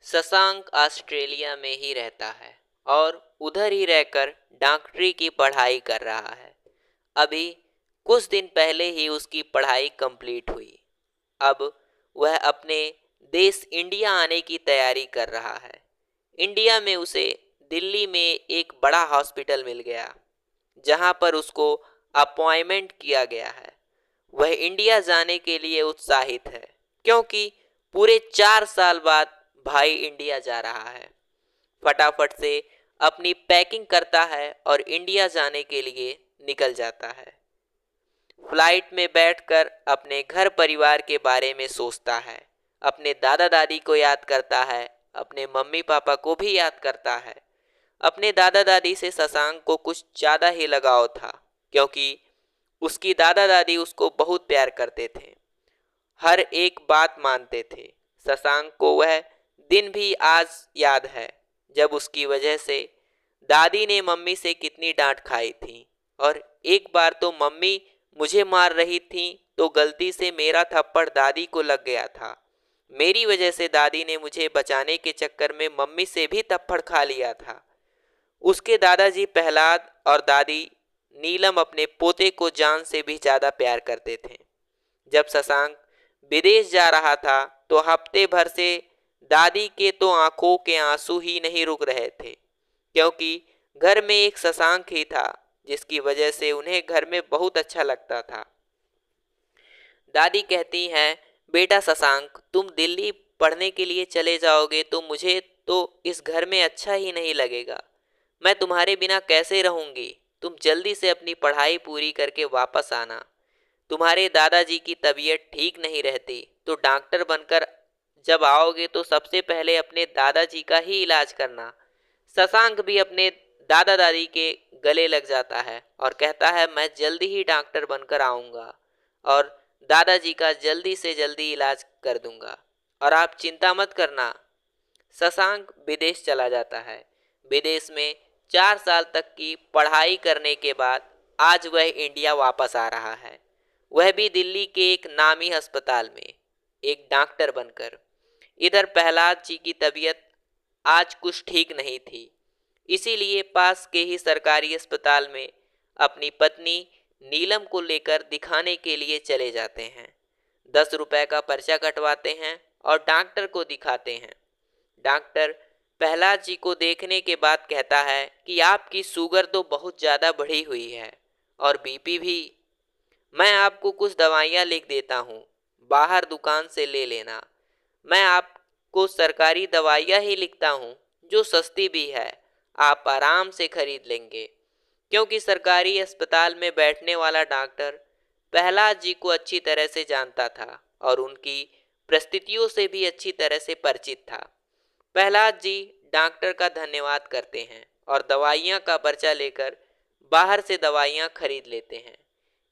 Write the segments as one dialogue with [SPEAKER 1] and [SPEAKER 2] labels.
[SPEAKER 1] Shashank Australia में ही रहता है और उधर ही रहकर डॉक्टरी की पढ़ाई कर रहा है। अभी कुछ दिन पहले ही उसकी पढ़ाई कंप्लीट हुई। अब वह अपने देश इंडिया आने की तैयारी कर रहा है। इंडिया में उसे दिल्ली में एक बड़ा हॉस्पिटल मिल गया, जहां पर उसको अपॉइंटमेंट किया गया है। वह इंडिया जाने के लिए उत्साहित है, क्योंकि पूरे 4 साल बाद भाई इंडिया जा रहा है। फटाफट से अपनी पैकिंग करता है और इंडिया जाने के लिए निकल जाता है। फ्लाइट में बैठकर अपने घर परिवार के बारे में सोचता है, अपने दादा दादी को याद करता है, अपने मम्मी पापा को भी याद करता है। अपने दादा दादी से शशांक को कुछ ज़्यादा ही लगाव था, क्योंकि उसकी दादा दादी उसको बहुत प्यार करते थे, हर एक बात मानते थे। शशांक को वह दिन भी आज याद है, जब उसकी वजह से दादी ने मम्मी से कितनी डांट खाई थी। और एक बार तो मम्मी मुझे मार रही थी तो गलती से मेरा थप्पड़ दादी को लग गया था। मेरी वजह से दादी ने मुझे बचाने के चक्कर में मम्मी से भी थप्पड़ खा लिया था। उसके दादाजी प्रहलाद और दादी नीलम अपने पोते को जान से भी ज़्यादा प्यार करते थे। जब शशांक विदेश जा रहा था तो हफ्ते भर से दादी के तो आंखों के आंसू ही नहीं रुक रहे थे, क्योंकि घर में एक शशांक ही था, जिसकी वजह से उन्हें घर में बहुत अच्छा लगता था। दादी कहती हैं, बेटा शशांक, तुम दिल्ली पढ़ने के लिए चले जाओगे तो मुझे तो इस घर में अच्छा ही नहीं लगेगा। मैं तुम्हारे बिना कैसे रहूंगी। तुम जल्दी से अपनी पढ़ाई पूरी करके वापस आना। तुम्हारे दादाजी की तबीयत ठीक नहीं रहती, तो डॉक्टर बनकर जब आओगे तो सबसे पहले अपने दादाजी का ही इलाज करना। शशांक भी अपने दादा दादी के गले लग जाता है और कहता है, मैं जल्दी ही डॉक्टर बनकर आऊँगा और दादाजी का जल्दी से जल्दी इलाज कर दूंगा, और आप चिंता मत करना। शशांक विदेश चला जाता है। विदेश में 4 साल तक की पढ़ाई करने के बाद आज वह इंडिया वापस आ रहा है, वह भी दिल्ली के एक नामी अस्पताल में एक डॉक्टर बनकर। इधर प्रहलाद जी की तबीयत आज कुछ ठीक नहीं थी, इसीलिए पास के ही सरकारी अस्पताल में अपनी पत्नी नीलम को लेकर दिखाने के लिए चले जाते हैं। 10 रुपए का पर्चा कटवाते हैं और डॉक्टर को दिखाते हैं। डॉक्टर प्रहलाद जी को देखने के बाद कहता है कि आपकी शुगर तो बहुत ज़्यादा बढ़ी हुई है और बीपी भी। मैं आपको कुछ दवाइयाँ लिख देता हूँ, बाहर दुकान से ले लेना। मैं आपको सरकारी दवाइयाँ ही लिखता हूँ, जो सस्ती भी है, आप आराम से खरीद लेंगे। क्योंकि सरकारी अस्पताल में बैठने वाला डॉक्टर प्रहलाद जी को अच्छी तरह से जानता था और उनकी परिस्थितियों से भी अच्छी तरह से परिचित था। प्रहलाद जी डॉक्टर का धन्यवाद करते हैं और दवाइयाँ का पर्चा लेकर बाहर से दवाइयाँ खरीद लेते हैं।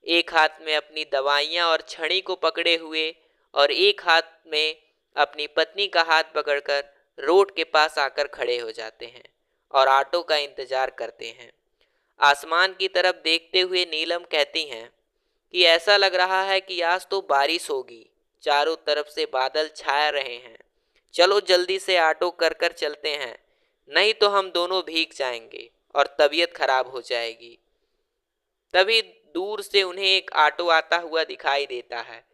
[SPEAKER 1] एक हाथ में अपनी दवाइयाँ और छड़ी को पकड़े हुए और एक हाथ में अपनी पत्नी का हाथ पकड़कर रोड के पास आकर खड़े हो जाते हैं और ऑटो का इंतजार करते हैं। आसमान की तरफ देखते हुए नीलम कहती हैं कि ऐसा लग रहा है कि आज तो बारिश होगी, चारों तरफ से बादल छाए रहे हैं। चलो जल्दी से ऑटो कर कर चलते हैं, नहीं तो हम दोनों भीग जाएंगे और तबीयत खराब हो जाएगी। तभी दूर से उन्हें एक ऑटो आता हुआ दिखाई देता है।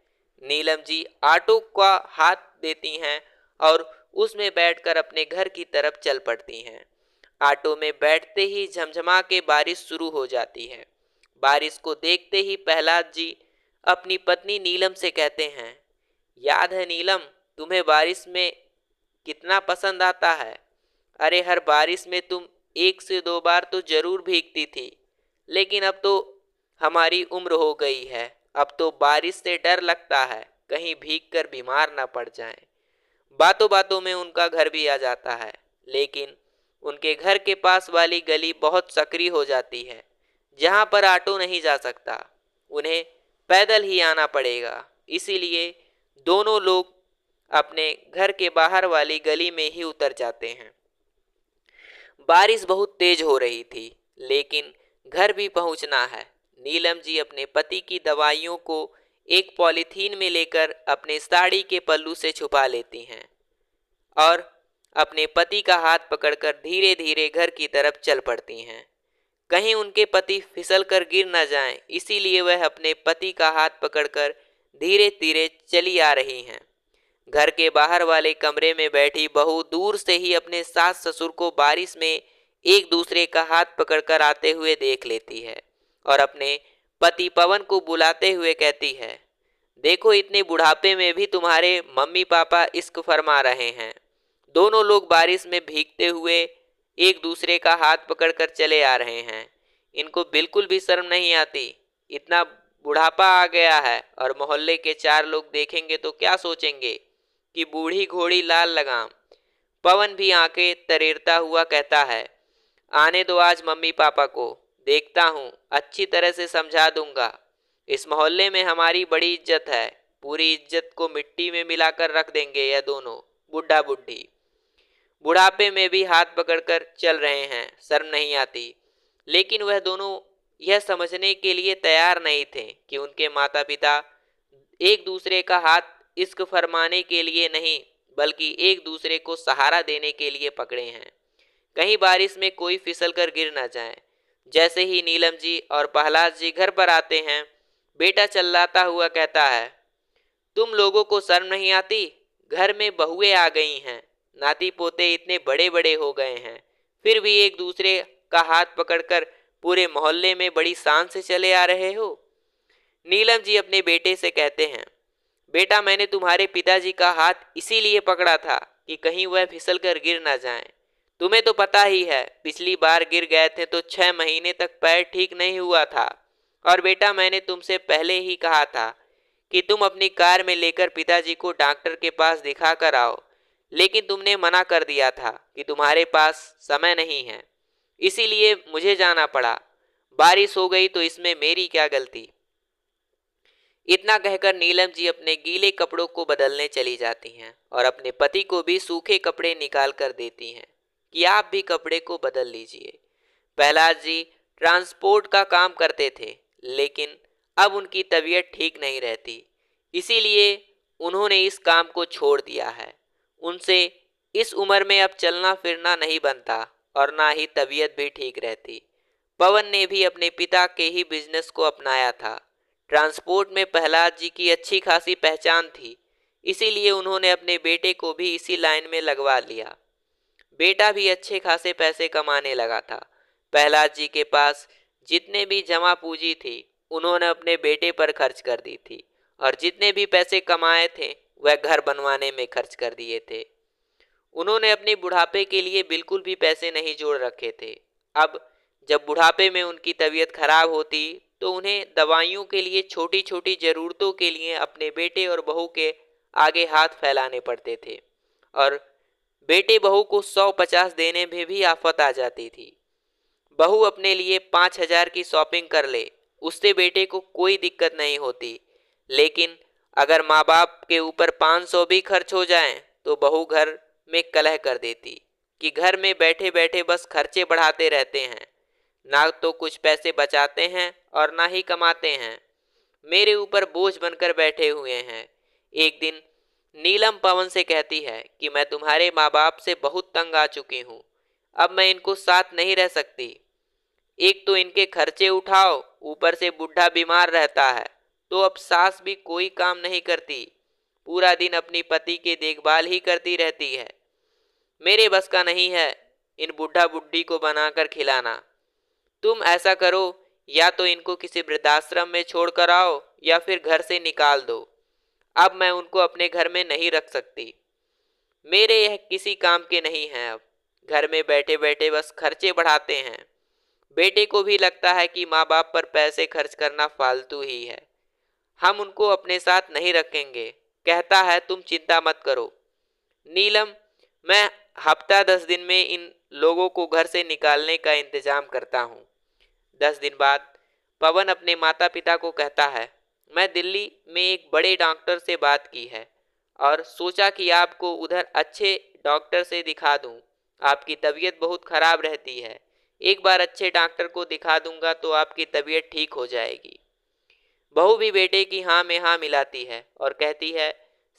[SPEAKER 1] नीलम जी ऑटो का हाथ देती हैं और उसमें बैठकर अपने घर की तरफ चल पड़ती हैं। ऑटो में बैठते ही झमझमा के बारिश शुरू हो जाती है। बारिश को देखते ही प्रहलाद जी अपनी पत्नी नीलम से कहते हैं, याद है नीलम, तुम्हें बारिश में कितना पसंद आता है। अरे हर बारिश में तुम 1 से 2 बार तो जरूर भीगती थी, लेकिन अब तो हमारी उम्र हो गई है, अब तो बारिश से डर लगता है कहीं भीग कर बीमार ना पड़ जाएं। बातों बातों में उनका घर भी आ जाता है, लेकिन उनके घर के पास वाली गली बहुत सकरी हो जाती है, जहां पर ऑटो नहीं जा सकता, उन्हें पैदल ही आना पड़ेगा। इसीलिए दोनों लोग अपने घर के बाहर वाली गली में ही उतर जाते हैं। बारिश बहुत तेज हो रही थी, लेकिन घर भी पहुंचना है। नीलम जी अपने पति की दवाइयों को एक पॉलीथीन में लेकर अपने साड़ी के पल्लू से छुपा लेती हैं और अपने पति का हाथ पकड़कर धीरे धीरे घर की तरफ चल पड़ती हैं। कहीं उनके पति फिसल कर गिर न जाएं, इसीलिए वह अपने पति का हाथ पकड़कर धीरे धीरे चली आ रही हैं। घर के बाहर वाले कमरे में बैठी बहू दूर से ही अपने सास ससुर को बारिश में एक दूसरे का हाथ पकड़कर आते हुए देख लेती है और अपने पति पवन को बुलाते हुए कहती है, देखो इतने बुढ़ापे में भी तुम्हारे मम्मी पापा इश्क फरमा रहे हैं। दोनों लोग बारिश में भीगते हुए एक दूसरे का हाथ पकड़कर चले आ रहे हैं। इनको बिल्कुल भी शर्म नहीं आती। इतना बुढ़ापा आ गया है और मोहल्ले के चार लोग देखेंगे तो क्या सोचेंगे कि बूढ़ी घोड़ी लाल लगाम। पवन भी आंखें तरेरता हुआ कहता है, आने दो आज मम्मी पापा को, देखता हूँ, अच्छी तरह से समझा दूंगा। इस मोहल्ले में हमारी बड़ी इज्जत है, पूरी इज्जत को मिट्टी में मिलाकर रख देंगे यह दोनों बुढ़ा बुढ़ी। बुढ़ापे में भी हाथ पकड़कर चल रहे हैं, शर्म नहीं आती। लेकिन वह दोनों यह समझने के लिए तैयार नहीं थे कि उनके माता पिता एक दूसरे का हाथ इश्क फरमाने के लिए नहीं बल्कि एक दूसरे को सहारा देने के लिए पकड़े हैं, कहीं बारिश में कोई फिसल कर गिर न जाए। जैसे ही नीलम जी और प्रहलाद जी घर पर आते हैं, बेटा चिल्लाता हुआ कहता है, तुम लोगों को शर्म नहीं आती? घर में बहुएं आ गई हैं, नाती पोते इतने बड़े बड़े हो गए हैं, फिर भी एक दूसरे का हाथ पकड़कर पूरे मोहल्ले में बड़ी शान से चले आ रहे हो। नीलम जी अपने बेटे से कहते हैं, बेटा मैंने तुम्हारे पिताजी का हाथ इसीलिए पकड़ा था कि कहीं वह फिसल कर गिर ना जाएं। तुम्हें तो पता ही है, पिछली बार गिर गए थे तो 6 महीने तक पैर ठीक नहीं हुआ था। और बेटा मैंने तुमसे पहले ही कहा था कि तुम अपनी कार में लेकर पिताजी को डॉक्टर के पास दिखा कर आओ, लेकिन तुमने मना कर दिया था कि तुम्हारे पास समय नहीं है, इसीलिए मुझे जाना पड़ा। बारिश हो गई तो इसमें मेरी क्या गलती। इतना कहकर नीलम जी अपने गीले कपड़ों को बदलने चली जाती हैं और अपने पति को भी सूखे कपड़े निकाल कर देती हैं कि आप भी कपड़े को बदल लीजिए। प्रहलाद जी ट्रांसपोर्ट का काम करते थे, लेकिन अब उनकी तबीयत ठीक नहीं रहती, इसीलिए उन्होंने इस काम को छोड़ दिया है। उनसे इस उम्र में अब चलना फिरना नहीं बनता और ना ही तबीयत भी ठीक रहती। पवन ने भी अपने पिता के ही बिजनेस को अपनाया था। ट्रांसपोर्ट में प्रहलाद जी की अच्छी खासी पहचान थी, इसीलिए उन्होंने अपने बेटे को भी इसी लाइन में लगवा लिया। बेटा भी अच्छे खासे पैसे कमाने लगा था। प्रहलाद जी के पास जितने भी जमा पूंजी थी उन्होंने अपने बेटे पर खर्च कर दी थी और जितने भी पैसे कमाए थे वह घर बनवाने में खर्च कर दिए थे। उन्होंने अपने बुढ़ापे के लिए बिल्कुल भी पैसे नहीं जोड़ रखे थे। अब जब बुढ़ापे में उनकी तबीयत खराब होती तो उन्हें दवाइयों के लिए, छोटी छोटी ज़रूरतों के लिए अपने बेटे और बहू के आगे हाथ फैलाने पड़ते थे और बेटे बहू को 100-50 देने में भी आफत आ जाती थी। बहू अपने लिए 5,000 की शॉपिंग कर ले, उससे बेटे को कोई दिक्कत नहीं होती, लेकिन अगर माँ बाप के ऊपर 500 भी खर्च हो जाएं तो बहू घर में कलह कर देती कि घर में बैठे बैठे बस खर्चे बढ़ाते रहते हैं, ना तो कुछ पैसे बचाते हैं और ना ही कमाते हैं, मेरे ऊपर बोझ बनकर बैठे हुए हैं। एक दिन नीलम पवन से कहती है कि मैं तुम्हारे माँ बाप से बहुत तंग आ चुकी हूँ, अब मैं इनको साथ नहीं रह सकती। एक तो इनके खर्चे उठाओ, ऊपर से बुढ़ा बीमार रहता है, तो अब सास भी कोई काम नहीं करती, पूरा दिन अपनी पति की देखभाल ही करती रहती है। मेरे बस का नहीं है इन बुढ़ा बुढ़ी को बनाकर खिलाना। तुम ऐसा करो, या तो इनको किसी वृद्धाश्रम में छोड़ कर आओ या फिर घर से निकाल दो। अब मैं उनको अपने घर में नहीं रख सकती, मेरे यह किसी काम के नहीं हैं। अब घर में बैठे बैठे बस खर्चे बढ़ाते हैं। बेटे को भी लगता है कि माँ बाप पर पैसे खर्च करना फालतू ही है, हम उनको अपने साथ नहीं रखेंगे। कहता है तुम चिंता मत करो नीलम, मैं हफ्ता 10 दिन में इन लोगों को घर से निकालने का इंतजाम करता हूँ। 10 दिन बाद पवन अपने माता पिता को कहता है, मैं दिल्ली में एक बड़े डॉक्टर से बात की है और सोचा कि आपको उधर अच्छे डॉक्टर से दिखा दूं। आपकी तबीयत बहुत खराब रहती है, एक बार अच्छे डॉक्टर को दिखा दूंगा तो आपकी तबीयत ठीक हो जाएगी। बहू भी बेटे की हाँ में हाँ मिलाती है और कहती है,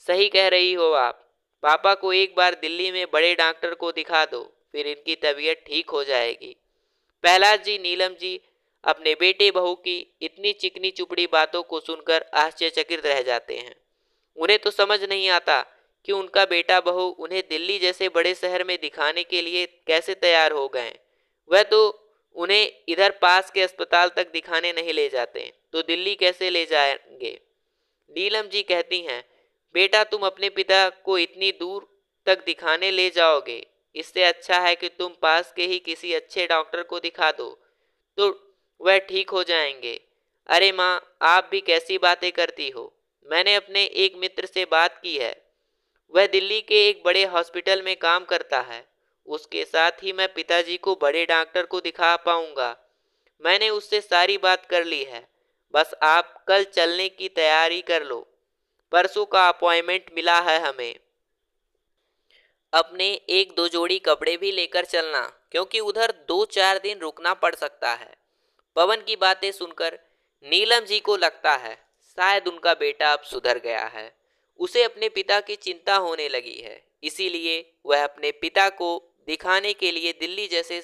[SPEAKER 1] सही कह रही हो आप, पापा को एक बार दिल्ली में बड़े डॉक्टर को दिखा दो, फिर इनकी तबीयत ठीक हो जाएगी। प्रहलाद जी नीलम जी अपने बेटे बहू की इतनी चिकनी चुपड़ी बातों को सुनकर आश्चर्यचकित रह जाते हैं। उन्हें तो समझ नहीं आता कि उनका बेटा बहू उन्हें दिल्ली जैसे बड़े शहर में दिखाने के लिए कैसे तैयार हो गए। वह तो उन्हें इधर पास के अस्पताल तक दिखाने नहीं ले जाते, तो दिल्ली कैसे ले जाएंगे। नीलम जी कहती हैं, बेटा तुम अपने पिता को इतनी दूर तक दिखाने ले जाओगे, इससे अच्छा है कि तुम पास के ही किसी अच्छे डॉक्टर को दिखा दो, तो वह ठीक हो जाएंगे। अरे माँ, आप भी कैसी बातें करती हो। मैंने अपने एक मित्र से बात की है, वह दिल्ली के एक बड़े हॉस्पिटल में काम करता है। उसके साथ ही मैं पिताजी को बड़े डॉक्टर को दिखा पाऊंगा। मैंने उससे सारी बात कर ली है, बस आप कल चलने की तैयारी कर लो। परसों का अपॉइंटमेंट मिला है हमें। अपने एक दो जोड़ी कपड़े भी लेकर चलना, क्योंकि उधर 2-4 दिन रुकना पड़ सकता है। पवन की बातें सुनकर नीलम जी को लगता है शायद उनका बेटा अब सुधर गया है। उसे अपने पिता की चिंता होने लगी है, इसीलिए वह अपने पिता को दिखाने के लिए दिल्ली जैसे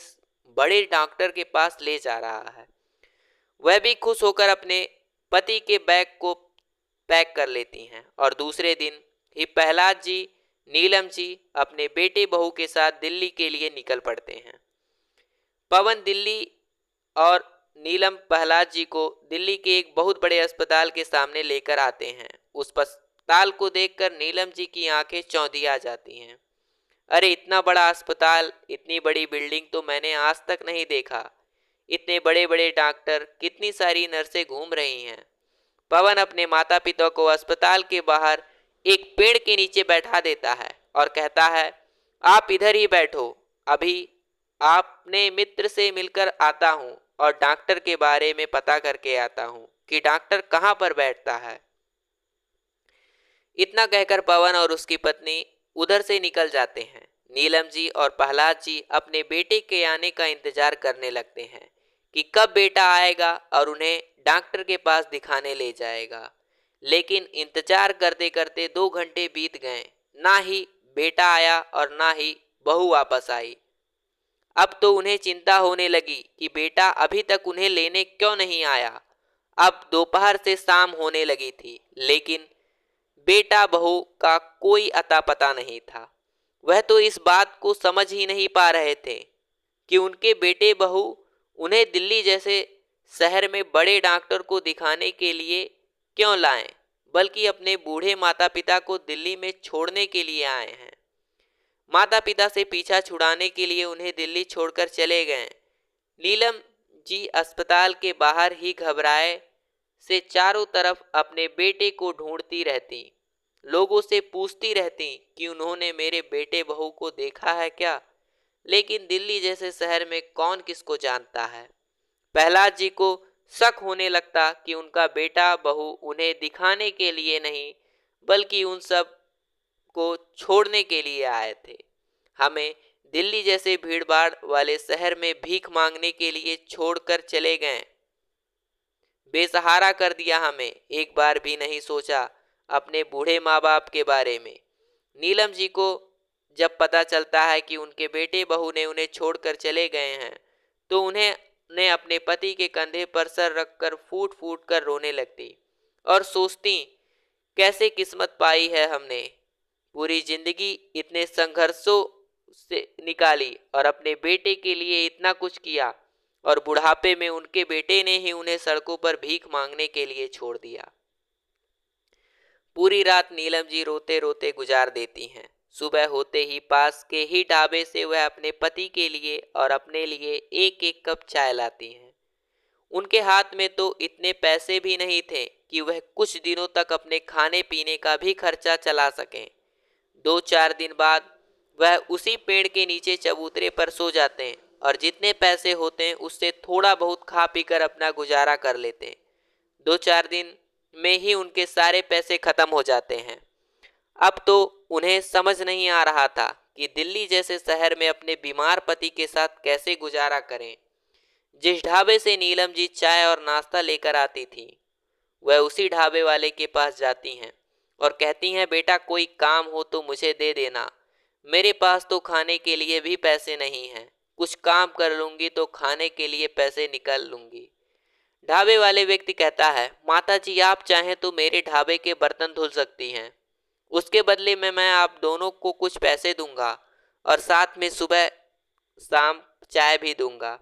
[SPEAKER 1] बड़े डॉक्टर के पास ले जा रहा है। वह भी खुश होकर अपने पति के बैग को पैक कर लेती हैं और दूसरे दिन ही प्रहलाद जी नीलम जी अपने बेटे बहू के साथ दिल्ली के लिए निकल पड़ते हैं। पवन दिल्ली और नीलम प्रहलाद जी को दिल्ली के एक बहुत बड़े अस्पताल के सामने लेकर आते हैं। उस अस्पताल को देखकर नीलम जी की आंखें चौंधिया जाती हैं। अरे इतना बड़ा अस्पताल, इतनी बड़ी बिल्डिंग तो मैंने आज तक नहीं देखा। इतने बड़े बड़े डॉक्टर, कितनी सारी नर्सें घूम रही हैं। पवन अपने माता पिता को अस्पताल के बाहर एक पेड़ के नीचे बैठा देता है और कहता है, आप इधर ही बैठो, अभी आपने मित्र से मिलकर आता हूँ और डॉक्टर के बारे में पता करके आता हूँ कि डॉक्टर कहाँ पर बैठता है। इतना कहकर पवन और उसकी पत्नी उधर से निकल जाते हैं। नीलम जी और प्रहलाद जी अपने बेटे के आने का इंतजार करने लगते हैं कि कब बेटा आएगा और उन्हें डॉक्टर के पास दिखाने ले जाएगा। लेकिन इंतजार करते करते 2 घंटे बीत गए, ना ही बेटा आया और ना ही बहू वापस आई। अब तो उन्हें चिंता होने लगी कि बेटा अभी तक उन्हें लेने क्यों नहीं आया। अब दोपहर से शाम होने लगी थी, लेकिन बेटा बहू का कोई अता पता नहीं था। वह तो इस बात को समझ ही नहीं पा रहे थे कि उनके बेटे बहू उन्हें दिल्ली जैसे शहर में बड़े डॉक्टर को दिखाने के लिए क्यों लाएं, बल्कि अपने बूढ़े माता पिता को दिल्ली में छोड़ने के लिए आए हैं। माता पिता से पीछा छुड़ाने के लिए उन्हें दिल्ली छोड़कर चले गए। नीलम जी अस्पताल के बाहर ही घबराए से चारों तरफ अपने बेटे को ढूंढती रहती, लोगों से पूछती रहती कि उन्होंने मेरे बेटे बहू को देखा है क्या। लेकिन दिल्ली जैसे शहर में कौन किसको जानता है। प्रहलाद जी को शक होने लगता कि उनका बेटा बहू उन्हें दिखाने के लिए नहीं, बल्कि उन सब को छोड़ने के लिए आए थे। हमें दिल्ली जैसे भीड़भाड़ वाले शहर में भीख मांगने के लिए छोड़कर चले गए, बेसहारा कर दिया हमें। एक बार भी नहीं सोचा अपने बूढ़े माँ बाप के बारे में। नीलम जी को जब पता चलता है कि उनके बेटे बहू ने उन्हें छोड़कर चले गए हैं, तो उन्हें अपने पति के कंधे पर सर रखकर फूट फूट कर रोने लगती और सोचती, कैसे किस्मत पाई है हमने। पूरी जिंदगी इतने संघर्षों से निकाली और अपने बेटे के लिए इतना कुछ किया, और बुढ़ापे में उनके बेटे ने ही उन्हें सड़कों पर भीख मांगने के लिए छोड़ दिया। पूरी रात नीलम जी रोते रोते गुजार देती हैं। सुबह होते ही पास के ही ढाबे से वह अपने पति के लिए और अपने लिए एक एक कप चाय लाती हैं। उनके हाथ में तो इतने पैसे भी नहीं थे कि वह कुछ दिनों तक अपने खाने पीने का भी खर्चा चला सकें। 2-4 दिन बाद वह उसी पेड़ के नीचे चबूतरे पर सो जाते हैं और जितने पैसे होते हैं उससे थोड़ा बहुत खा पीकर अपना गुजारा कर लेते हैं। 2-4 दिन में ही उनके सारे पैसे खत्म हो जाते हैं। अब तो उन्हें समझ नहीं आ रहा था कि दिल्ली जैसे शहर में अपने बीमार पति के साथ कैसे गुजारा करें। जिस ढाबे से नीलम जी चाय और नाश्ता लेकर आती थी, वह उसी ढाबे वाले के पास जाती हैं और कहती हैं, बेटा कोई काम हो तो मुझे दे देना, मेरे पास तो खाने के लिए भी पैसे नहीं हैं, कुछ काम कर लूंगी तो खाने के लिए पैसे निकाल लूंगी। ढाबे वाले व्यक्ति कहता है, माता जी आप चाहें तो मेरे ढाबे के बर्तन धुल सकती हैं, उसके बदले में मैं आप दोनों को कुछ पैसे दूंगा और साथ में सुबह शाम चाय भी दूंगा।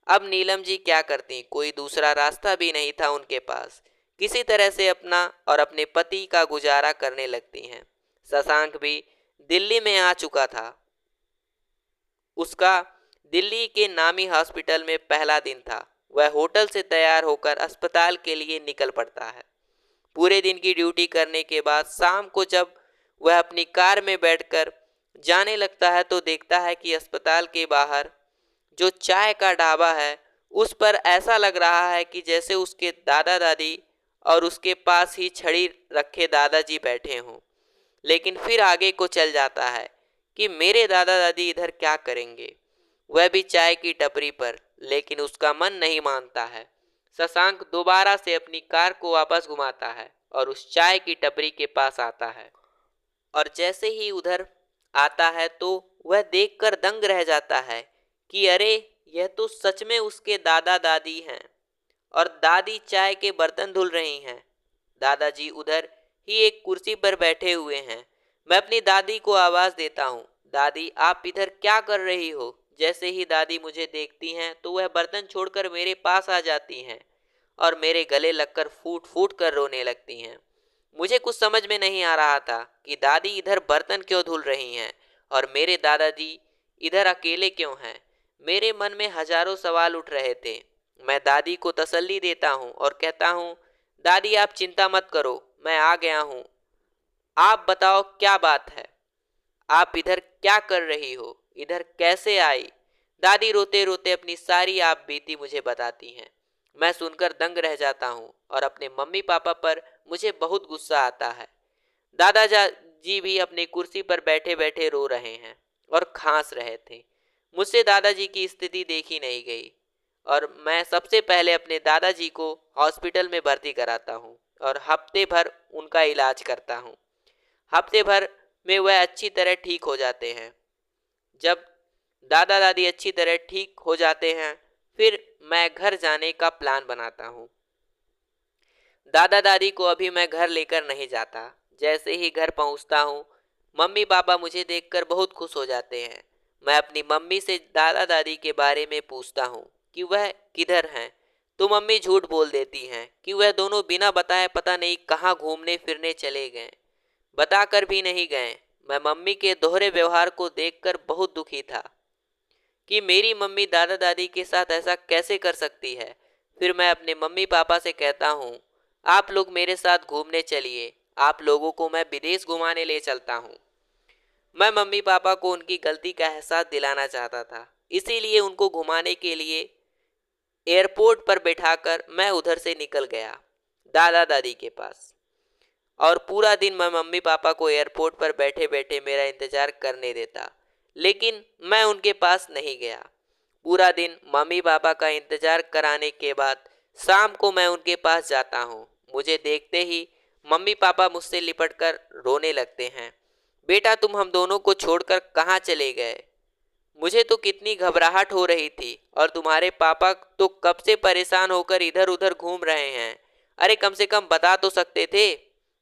[SPEAKER 1] अब नीलम जी क्या करती, कोई दूसरा रास्ता भी नहीं था उनके पास। किसी तरह से अपना और अपने पति का गुजारा करने लगती हैं। शशांक भी दिल्ली में आ चुका था। उसका दिल्ली के नामी हॉस्पिटल में पहला दिन था। वह होटल से तैयार होकर अस्पताल के लिए निकल पड़ता है। पूरे दिन की ड्यूटी करने के बाद शाम को जब वह अपनी कार में बैठकर जाने लगता है तो देखता है कि अस्पताल के बाहर जो चाय का ढाबा है उस पर ऐसा लग रहा है कि जैसे उसके दादा दादी और उसके पास ही छड़ी रखे दादाजी बैठे हों। लेकिन फिर आगे को चल जाता है कि मेरे दादा दादी इधर क्या करेंगे, वह भी चाय की टपरी पर। लेकिन उसका मन नहीं मानता है। शशांक दोबारा से अपनी कार को वापस घुमाता है और उस चाय की टपरी के पास आता है। और जैसे ही उधर आता है तो वह देखकर दंग रह जाता है कि अरे यह तो सच में उसके दादा दादी हैं और दादी चाय के बर्तन धुल रही हैं। दादाजी उधर ही एक कुर्सी पर बैठे हुए हैं। मैं अपनी दादी को आवाज देता हूँ, दादी आप इधर क्या कर रही हो? जैसे ही दादी मुझे देखती हैं तो वह बर्तन छोड़कर मेरे पास आ जाती हैं और मेरे गले लगकर फूट फूट कर रोने लगती हैं। मुझे कुछ समझ में नहीं आ रहा था कि दादी इधर बर्तन क्यों धुल रही हैं और मेरे दादाजी इधर अकेले क्यों हैं। मेरे मन में हजारों सवाल उठ रहे थे। मैं दादी को तसल्ली देता हूँ और कहता हूँ, दादी आप चिंता मत करो, मैं आ गया हूँ। आप बताओ क्या बात है, आप इधर क्या कर रही हो, इधर कैसे आई? दादी रोते रोते अपनी सारी आप बीती मुझे बताती हैं। मैं सुनकर दंग रह जाता हूँ और अपने मम्मी पापा पर मुझे बहुत गुस्सा आता है। दादाजी भी अपनी कुर्सी पर बैठे बैठे रो रहे हैं और खांस रहे थे। मुझसे दादाजी की स्थिति देखी नहीं गई और मैं सबसे पहले अपने दादाजी को हॉस्पिटल में भर्ती कराता हूँ और हफ्ते भर उनका इलाज करता हूँ। हफ्ते भर में वह अच्छी तरह ठीक हो जाते हैं। जब दादा दादी अच्छी तरह ठीक हो जाते हैं फिर मैं घर जाने का प्लान बनाता हूँ। दादा दादी को अभी मैं घर लेकर नहीं जाता। जैसे ही घर पहुँचता हूँ मम्मी पापा मुझे देखकर बहुत खुश हो जाते हैं। मैं अपनी मम्मी से दादा दादी के बारे में पूछता हूँ कि वह किधर हैं, तो मम्मी झूठ बोल देती हैं कि वह दोनों बिना बताए पता नहीं कहाँ घूमने फिरने चले गए, बताकर भी नहीं गए। मैं मम्मी के दोहरे व्यवहार को देखकर बहुत दुखी था कि मेरी मम्मी दादा दादी के साथ ऐसा कैसे कर सकती है। फिर मैं अपने मम्मी पापा से कहता हूँ, आप लोग मेरे साथ घूमने चलिए, आप लोगों को मैं विदेश घुमाने ले चलता हूँ। मैं मम्मी पापा को उनकी गलती का एहसास दिलाना चाहता था, इसीलिए उनको घुमाने के लिए एयरपोर्ट पर बैठाकर मैं उधर से निकल गया दादा दादी के पास। और पूरा दिन मैं मम्मी पापा को एयरपोर्ट पर बैठे बैठे मेरा इंतजार करने देता, लेकिन मैं उनके पास नहीं गया। पूरा दिन मम्मी पापा का इंतजार कराने के बाद शाम को मैं उनके पास जाता हूँ। मुझे देखते ही मम्मी पापा मुझसे लिपटकर रोने लगते हैं। बेटा तुम हम दोनों को छोड़कर कहाँ चले गए? मुझे तो कितनी घबराहट हो रही थी और तुम्हारे पापा तो कब से परेशान होकर इधर उधर घूम रहे हैं। अरे कम से कम बता तो सकते थे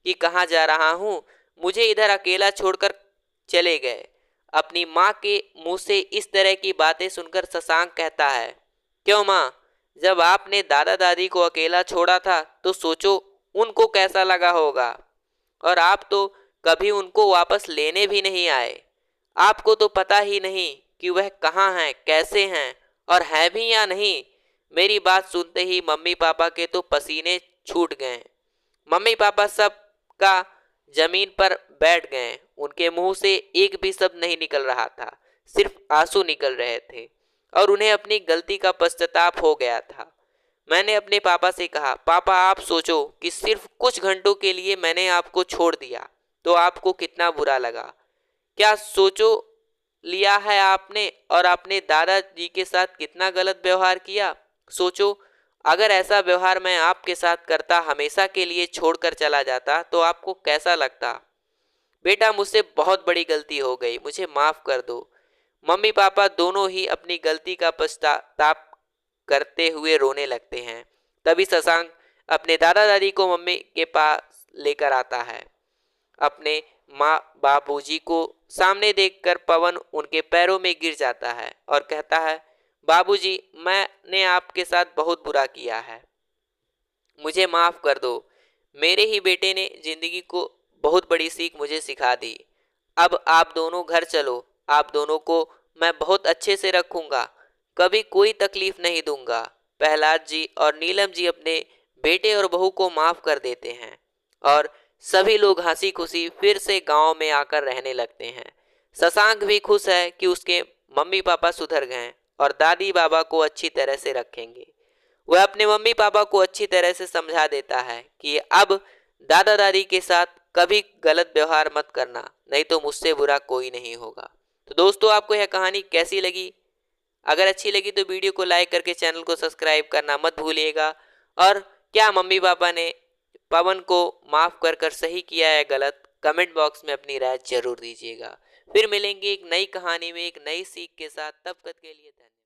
[SPEAKER 1] कि कहाँ जा रहा हूँ। मुझे इधर अकेला छोड़कर चले गए। अपनी माँ के मुंह से इस तरह की बातें सुनकर शशांक कहता है, क्यों माँ, जब आपने दादा दादी को अकेला छोड़ा था तो सोचो उनको कैसा लगा होगा, और आप तो कभी उनको वापस लेने भी नहीं आए। आपको तो पता ही नहीं कि वह कहाँ हैं, कैसे हैं और हैं भी या नहीं। मेरी बात सुनते ही मम्मी पापा के तो पसीने छूट गए। मम्मी पापा सब का जमीन पर बैठ गए। उनके मुंह से एक भी शब्द नहीं निकल रहा था, सिर्फ आंसू निकल रहे थे और उन्हें अपनी गलती का पश्चाताप हो गया था। मैंने अपने पापा से कहा, पापा आप सोचो कि सिर्फ कुछ घंटों के लिए मैंने आपको छोड़ दिया तो आपको कितना बुरा लगा। क्या सोचो लिया है आपने और अपने दादाजी के साथ कितना गलत व्यवहार किया। सोचो अगर ऐसा व्यवहार मैं आपके साथ करता, हमेशा के लिए छोड़कर चला जाता, तो आपको कैसा लगता? बेटा, मुझसे बहुत बड़ी गलती हो गई, मुझे माफ कर दो। मम्मी पापा दोनों ही अपनी गलती का पश्चाताप करते हुए रोने लगते हैं। तभी शशांक अपने दादा दादी को मम्मी के पास लेकर आता है। अपने माँ बाबूजी को सामने देखकर पवन उनके पैरों में गिर जाता है और कहता है, बाबूजी, मैंने आपके साथ बहुत बुरा किया है, मुझे माफ कर दो। मेरे ही बेटे ने जिंदगी को बहुत बड़ी सीख मुझे सिखा दी। अब आप दोनों घर चलो, आप दोनों को मैं बहुत अच्छे से रखूंगा, कभी कोई तकलीफ नहीं दूंगा। प्रहलाद जी और नीलम जी अपने बेटे और बहू को माफ कर देते हैं और सभी लोग हंसी खुशी फिर से गांव में आकर रहने लगते हैं। शशांक भी खुश है कि उसके मम्मी पापा सुधर गए और दादी बाबा को अच्छी तरह से रखेंगे। वह अपने मम्मी पापा को अच्छी तरह से समझा देता है कि अब दादा दादी के साथ कभी गलत व्यवहार मत करना, नहीं तो मुझसे बुरा कोई नहीं होगा। तो दोस्तों, आपको यह कहानी कैसी लगी? अगर अच्छी लगी तो वीडियो को लाइक करके चैनल को सब्सक्राइब करना मत भूलिएगा। और क्या मम्मी पापा ने पवन को माफ कर कर सही किया है गलत, कमेंट बॉक्स में अपनी राय जरूर दीजिएगा। फिर मिलेंगे एक नई कहानी में एक नई सीख के साथ, तब तक के लिए धन्यवाद।